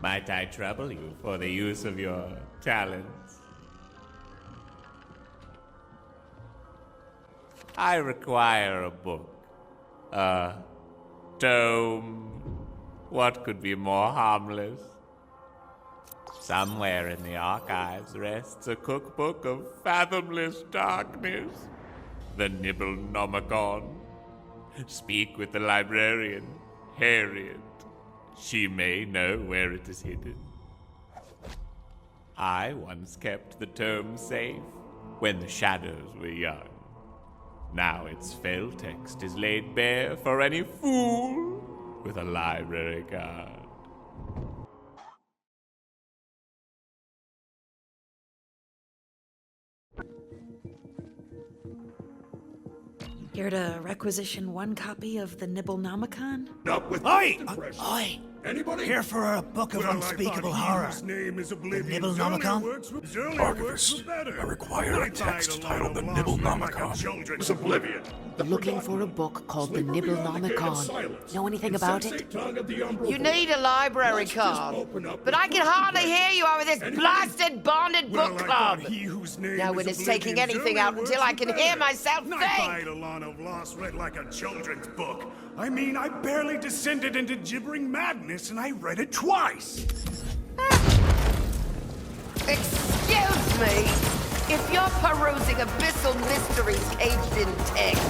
Might I trouble you for the use of your talents? I require a book. A tome. What could be more harmless? Somewhere in the archives rests a cookbook of fathomless darkness. The Nibblenomicon. Speak with the librarian, Harriet. She may know where it is hidden. I once kept the tome safe when the shadows were young. Now its fell text is laid bare for any fool with a library card. Here to requisition one copy of the Nibblenomicon? Up with Oi! the Oi! Anybody? Here for a book of unspeakable horror. Name is Oblivion. Nibblenomicon? Archivist, I require a text titled The Nibblenomicon. It's Oblivion. Looking for a book called The Nibblenomicon. Know anything about it? You need a library card, but I can hardly hear you over this blasted bonded book club. No one is taking anything out until I can hear myself think. Eidolon of Lost read like a children's book. I mean, I barely descended into gibbering madness, and I read it twice. Excuse me. If you're perusing abyssal mysteries caged in text,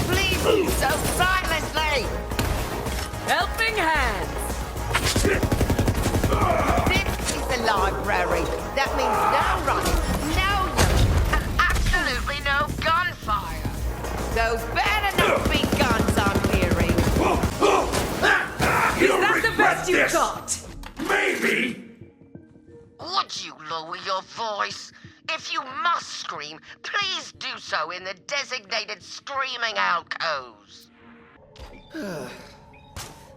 please do so silently. Helping hands. This is the library. That means no running, no loot, and absolutely no gunfire. Those better not be guns I'm hearing. Is that the best you got? Maybe. Would you lower your voice? If you must scream, please do so in the designated screaming alcoves.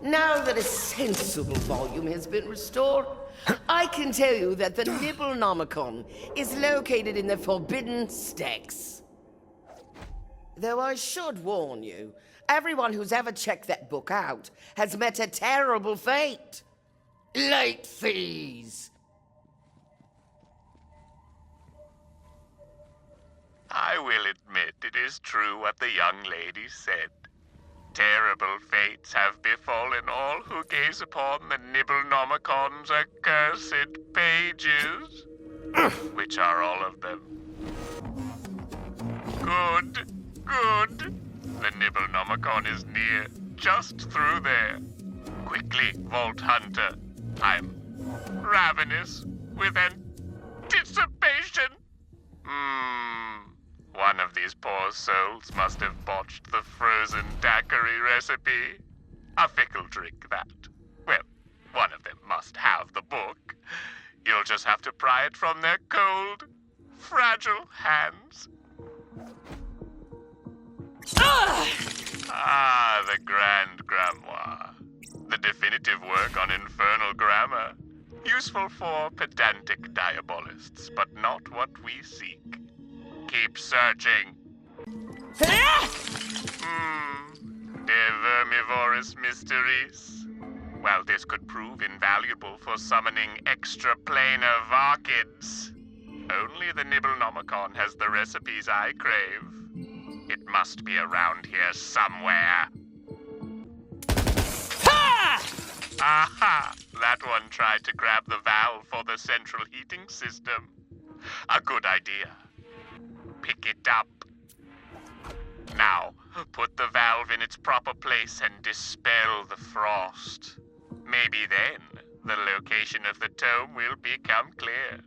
Now that a sensible volume has been restored, I can tell you that the Nibblenomicon is located in the Forbidden Stacks. Though I should warn you, everyone who's ever checked that book out has met a terrible fate. Late fees. I will admit it is true what the young lady said. Terrible fates have befallen all who gaze upon the Nibblenomicon's accursed pages, which are all of them. Good, good. The Nibblenomicon is near, just through there. Quickly, Vault Hunter. I'm ravenous with anticipation. One of these poor souls must have botched the frozen daiquiri recipe. A fickle drink, that. Well, one of them must have the book. You'll just have to pry it from their cold, fragile hands. Ah, the Grand Grimoire. The definitive work on infernal grammar. Useful for pedantic diabolists, but not what we seek. Keep searching. De vermivorous mysteries. Well, this could prove invaluable for summoning extraplanar Varkids. Only the Nibblenomicon has the recipes I crave. It must be around here somewhere. Ha! Aha! That one tried to grab the valve for the central heating system. A good idea. Pick it up. Now, put the valve in its proper place and dispel the frost. Maybe then, the location of the tome will become clear.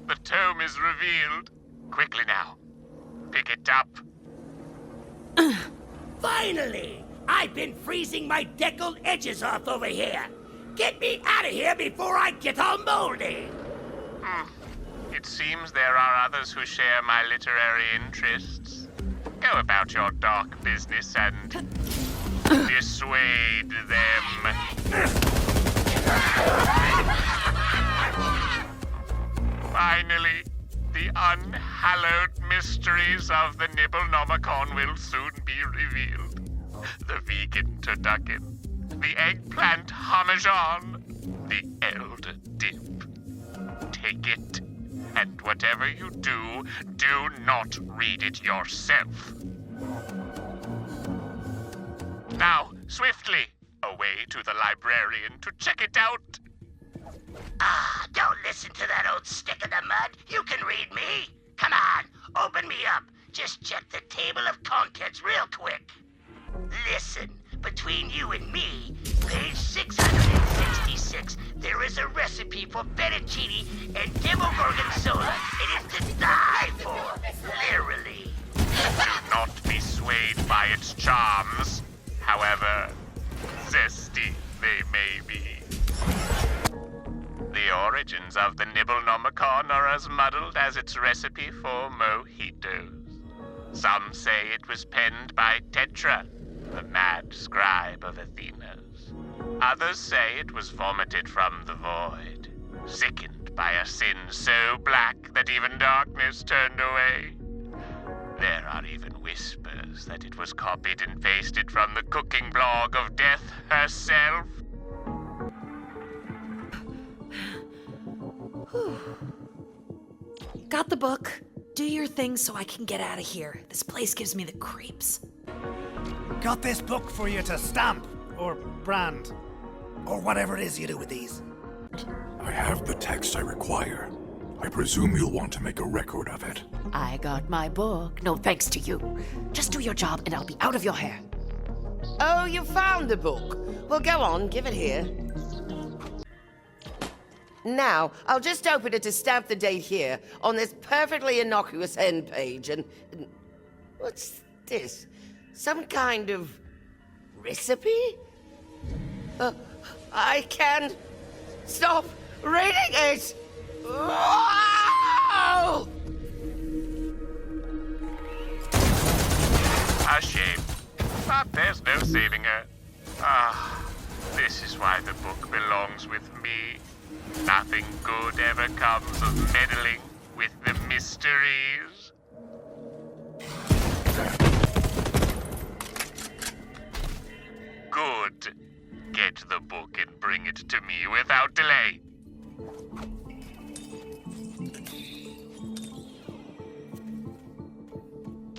The tome is revealed. Quickly now. Pick it up. Finally! I've been freezing my deckled edges off over here. Get me out of here before I get all moldy! It seems there are others who share my literary interests. Go about your dark business and dissuade them. Finally, the unhallowed mysteries of the Nibblenomicon will soon be revealed. The vegan turducken, the eggplant parmesan, the elder dip. Take it, and whatever you do, do not read it yourself. Now, swiftly, away to the librarian to check it out. Don't listen to that old stick in the mud. You can read me. Come on, open me up. Just check the table of contents real quick. Listen, between you and me, page 666, there is a recipe for fettuccine and devil gorgonzola. It is to die for, literally. Do not be swayed by its charms, however zesty they may be. The origins of the Nibblenomicon are as muddled as its recipe for mojitos. Some say it was penned by Tetra, the mad scribe of Athena's. Others say it was vomited from the void, sickened by a sin so black that even darkness turned away. There are even whispers that it was copied and pasted from the cooking blog of Death herself. Got the book. Do your thing so I can get out of here. This place gives me the creeps. Got this book for you to stamp, or brand, or whatever it is you do with these. I have the text I require. I presume you'll want to make a record of it. I got my book. No thanks to you. Just do your job and I'll be out of your hair. Oh, you found the book. Well, go on, give it here. Now, I'll just open it to stamp the date here on this perfectly innocuous end page, and what's this? Some kind of recipe? I can't stop reading it! Oh! A shame, but there's no saving her. This is why the book belongs with me. Nothing good ever comes of meddling with the mysteries. Good. Get the book and bring it to me without delay.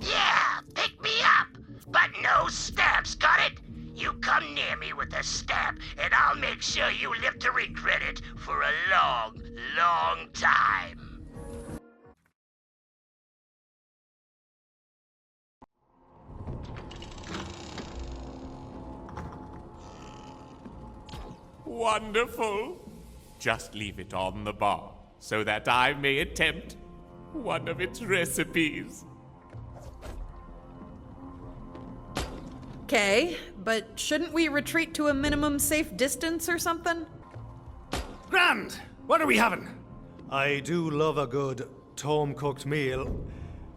Yeah, pick me up, but no stamps, got it? You come near me with a stamp, and I'll make sure you live to regret it for a long, long time. Wonderful. Just leave it on the bar so that I may attempt one of its recipes. Okay, but shouldn't we retreat to a minimum safe distance or something? Grand! What are we having? I do love a good home-cooked meal,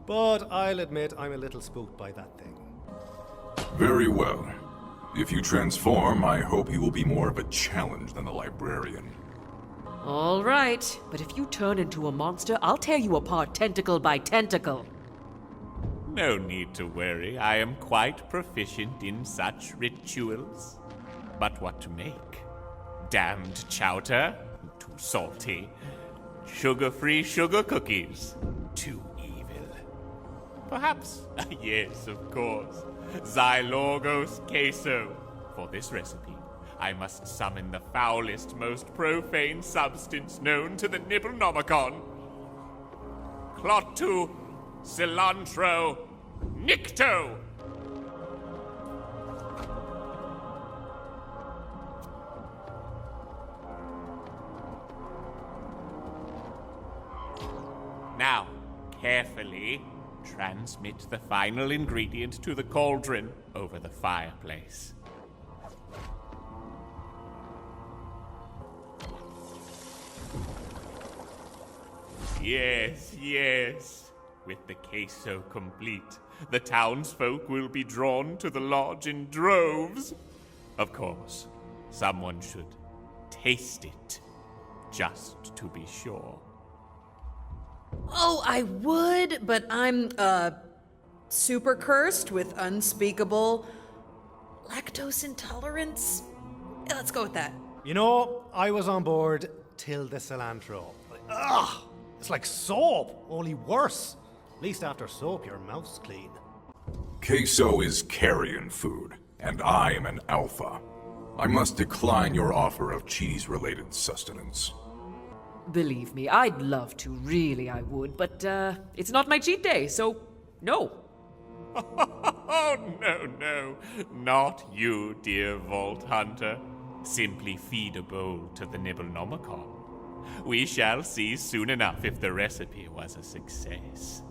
but I'll admit I'm a little spooked by that thing. Very well. If you transform, I hope you will be more of a challenge than the librarian. All right, but if you turn into a monster, I'll tear you apart tentacle by tentacle. No need to worry. I am quite proficient in such rituals. But what to make? Damned chowder? Too salty. Sugar-free sugar cookies? Too evil. Perhaps, yes, of course, Xylorgos queso. For this recipe, I must summon the foulest, most profane substance known to the Nibblenomicon. Clotu cilantro Nicto! Now, carefully transmit the final ingredient to the cauldron over the fireplace. Yes, yes. With the queso complete, the townsfolk will be drawn to the lodge in droves. Of course, someone should taste it, just to be sure. Oh, I would, but I'm, super cursed with unspeakable lactose intolerance. Yeah, let's go with that. You know, I was on board till the cilantro. Ugh! It's like soap, only worse. At least after soap, your mouth's clean. Queso is carrion food, and I am an alpha. I must decline your offer of cheese-related sustenance. Believe me, I'd love to, really I would, but it's not my cheat day, so no. Oh, no, not you, dear Vault Hunter. Simply feed a bowl to the Nibblenomicon. We shall see soon enough if the recipe was a success.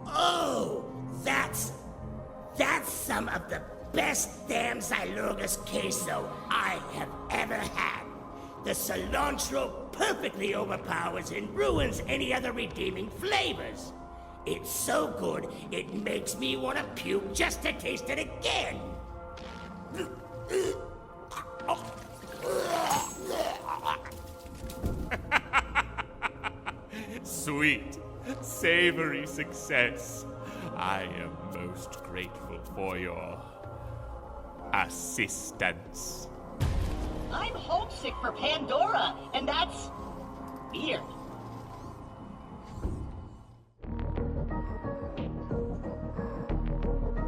Oh, that's some of the best damn Xylogus queso I have ever had. The cilantro perfectly overpowers and ruins any other redeeming flavors. It's so good, it makes me want to puke just to taste it again. Sweet, savory success. I am most grateful for your assistance. I'm homesick for Pandora, and that's weird.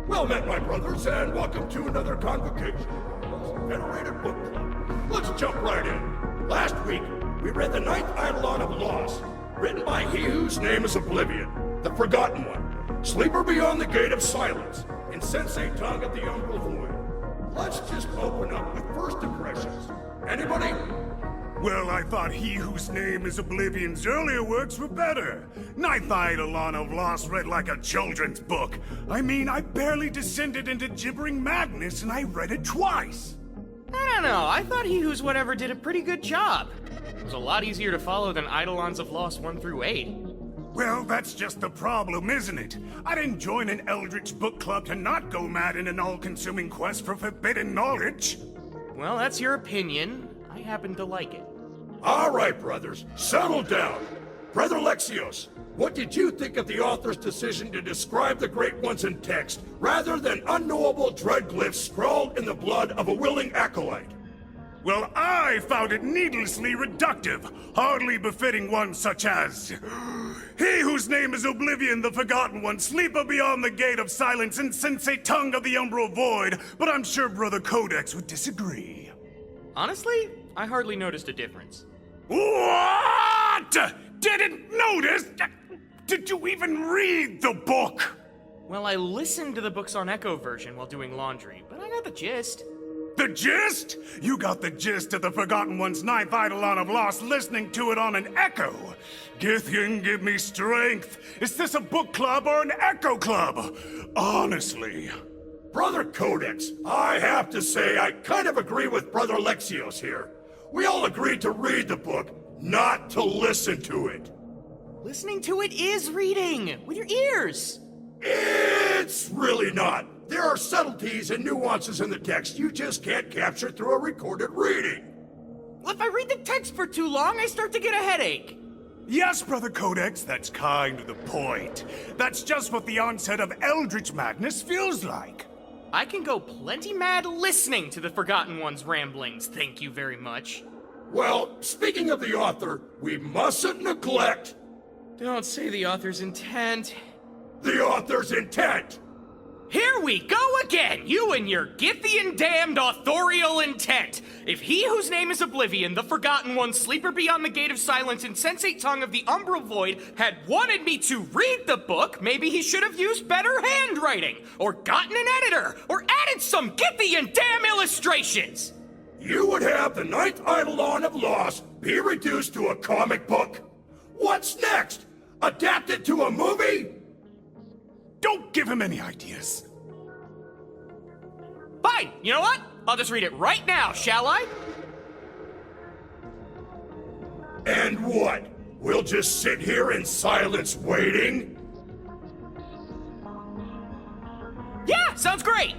Well met, my brothers, and welcome to another convocation of the Federated Book Club. Let's jump right in. Last week, we read The Ninth Eidolon of Loss, written by he whose name is Oblivion, the Forgotten One, Sleeper Beyond the Gate of Silence, and Sensei Tongue of the Umbral Void. Let's just open up with first impressions. Anybody? Well, I thought he whose name is Oblivion's earlier works were better. Ninth Eidolon of Loss read like a children's book. I mean, I barely descended into gibbering madness and I read it twice. I don't know, I thought He Who's Whatever did a pretty good job. It was a lot easier to follow than Eidolons of Loss 1 through 8. Well, that's just the problem, isn't it? I didn't join an Eldritch book club to not go mad in an all-consuming quest for forbidden knowledge. Well, that's your opinion. I happen to like it. All right, brothers, settle down. Brother Lexios, what did you think of the author's decision to describe the Great Ones in text, rather than unknowable dreadglyphs scrawled in the blood of a willing acolyte? Well, I found it needlessly reductive, hardly befitting one such as... He whose name is Oblivion, the Forgotten One, Sleeper Beyond the Gate of Silence, and Sensei Tongue of the Umbral Void, but I'm sure Brother Codex would disagree. Honestly, I hardly noticed a difference. What? Didn't notice? Did you even read the book? Well, I listened to the books on Echo version while doing laundry, but I got the gist. The gist? You got the gist of the Forgotten One's Ninth Eidolon of Loss listening to it on an echo. Githyan, give me strength. Is this a book club or an echo club? Honestly. Brother Codex, I have to say I kind of agree with Brother Lexios here. We all agreed to read the book, not to listen to it. Listening to it is reading, with your ears. It's really not. There are subtleties and nuances in the text you just can't capture through a recorded reading. Well, if I read the text for too long, I start to get a headache. Yes, Brother Codex, that's kind of the point. That's just what the onset of Eldritch Madness feels like. I can go plenty mad listening to the Forgotten One's ramblings, thank you very much. Well, speaking of the author, we mustn't neglect... Don't say the author's intent. The author's intent! Here we go again, you and your Githyan damned authorial intent. If he whose name is Oblivion, the Forgotten One, Sleeper Beyond the Gate of Silence, and Sensei Tongue of the Umbral Void had wanted me to read the book, maybe he should have used better handwriting, or gotten an editor, or added some Githyan damn illustrations. You would have the Ninth Eidolon of Loss be reduced to a comic book? What's next? Adapted to a movie? Don't give him any ideas. Fine, you know what? I'll just read it right now, shall I? And what? We'll just sit here in silence waiting? Yeah, sounds great!